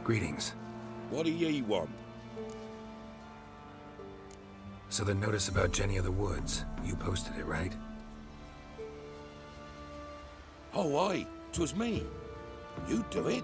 Greetings. What do ye want? So the notice about Jenny of the Woods, you posted it, right? Oh, aye, 'twas me. You do it?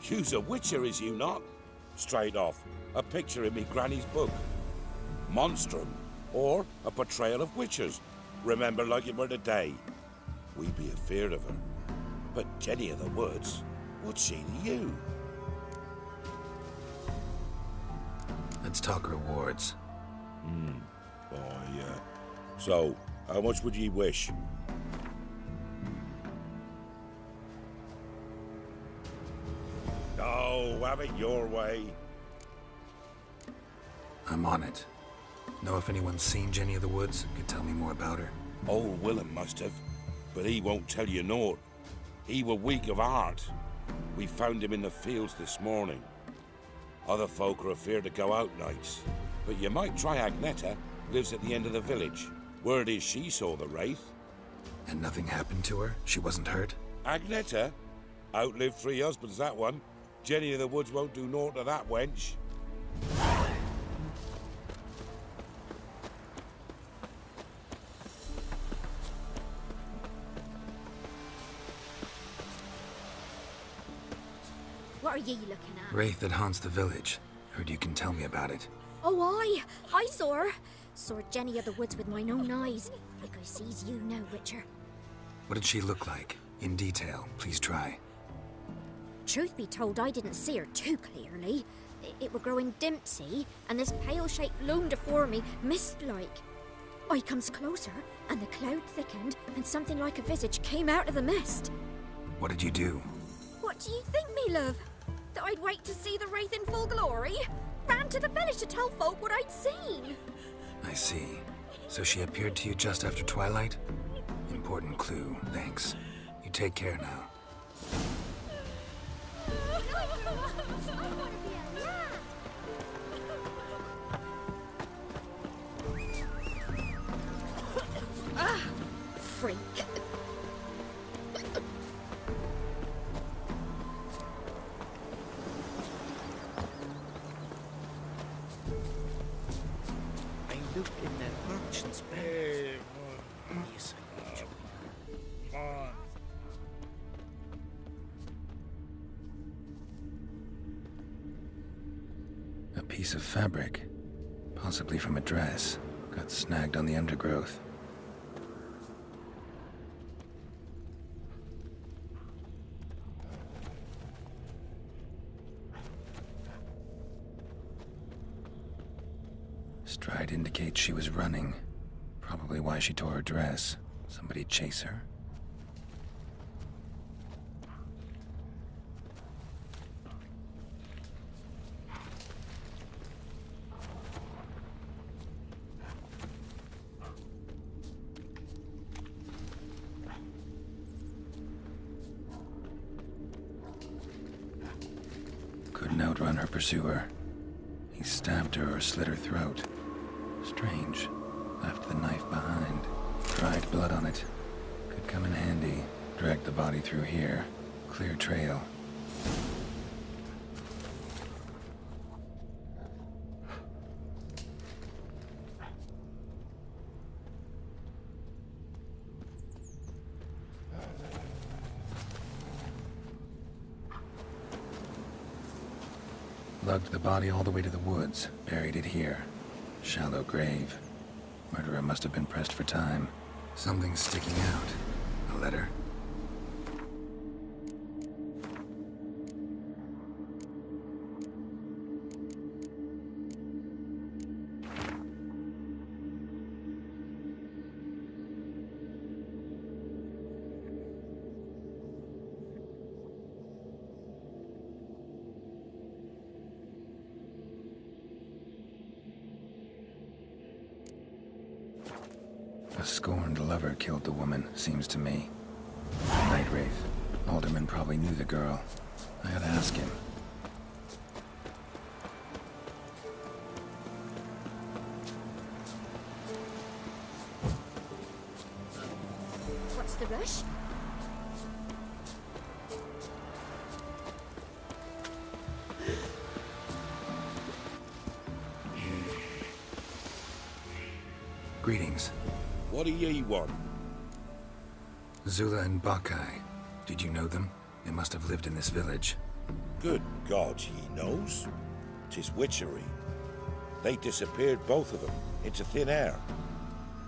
You's a witcher, is you not? Straight off, a picture in me granny's book. Monstrum, or a portrayal of witchers. Remember like it were the day. We be afeard of her. But Jenny of the Woods, what's she to you? Let's talk rewards. So, how much would ye wish? Oh, have it your way. I'm on it. Know if anyone's seen Jenny of the Woods? Could tell me more about her. Old Willem must have, but he won't tell you naught. He were weak of heart. We found him in the fields this morning. Other folk are afeard to go out nights, but you might try Agneta, lives at the end of the village. Word is she saw the wraith. And nothing happened to her? She wasn't hurt? Agneta? Outlived 3 husbands, that one. Jenny of the Woods won't do naught to that wench. What are ye looking at? Wraith that haunts the village. Heard you can tell me about it. Oh, aye. I saw her. Saw Jenny of the Woods with mine own eyes. Like I sees you now, Witcher. What did she look like? In detail, please try. Truth be told, I didn't see her too clearly. It were growing dim, see, and this pale shape loomed afore me, mist-like. I comes closer, and the cloud thickened, and something like a visage came out of the mist. What did you do? What do you think, me love? That I'd wait to see the wraith in full glory? Ran to the village to tell folk what I'd seen. I see. So she appeared to you just after twilight? Important clue, thanks. You take care now. Freak. I looked in that merchant's bag. Yes, I did. A piece of fabric. Possibly from a dress. Got snagged on the undergrowth. Stride indicates she was running. Probably why she tore her dress. Somebody chase her? Couldn't outrun her pursuer. He stabbed her or slit her throat. Strange. Left the knife behind. Dried blood on it. Could come in handy. Dragged the body through here. Clear trail. Lugged the body all the way to the woods. Buried it here. Shallow grave. Murderer must have been pressed for time. Something's sticking out. A letter. A scorned lover killed the woman, seems to me. Night Wraith. Alderman probably knew the girl. I gotta ask him. What's the rush? Greetings. What do ye want? Zula and Bakai. Did you know them? They must have lived in this village. Good God, he knows. 'Tis witchery. They disappeared, both of them, into thin air.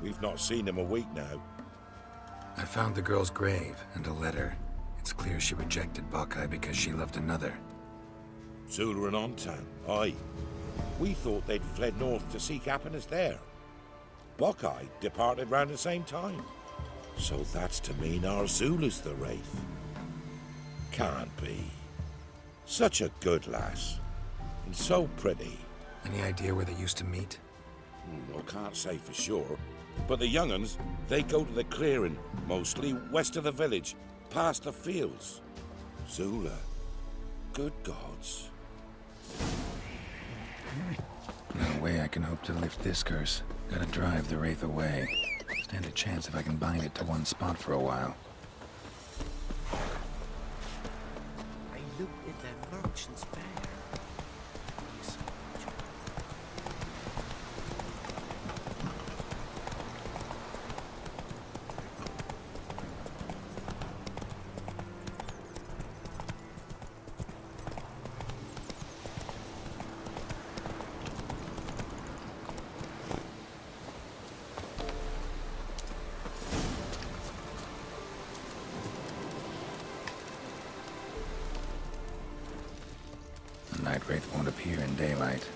We've not seen them a week now. I found the girl's grave and a letter. It's clear she rejected Bakai because she loved another. Zula and Ontan, aye. We thought they'd fled north to seek happiness there. Bakai departed round the same time. So that's to mean our Zula's the wraith. Can't be. Such a good lass. And so pretty. Any idea where they used to meet? I can't say for sure. But the young'uns, they go to the clearing, mostly west of the village, past the fields. Zula. Good gods. No way I can hope to lift this curse. Gotta drive the wraith away. Stand a chance if I can bind it to one spot for a while. I looked in the merchant's bag. The night wraith won't appear in daylight.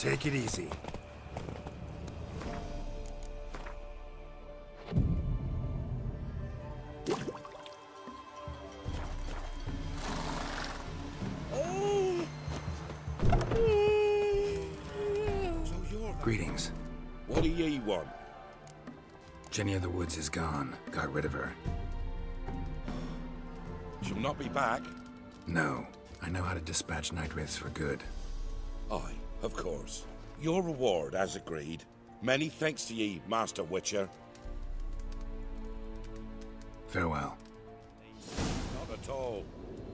Take it easy. Greetings. What do ye want? Jenny of the Woods is gone. Got rid of her. She'll not be back? No. I know how to dispatch night wraiths for good. Aye, of course. Your reward, as agreed. Many thanks to ye, Master Witcher. Farewell. Not at all.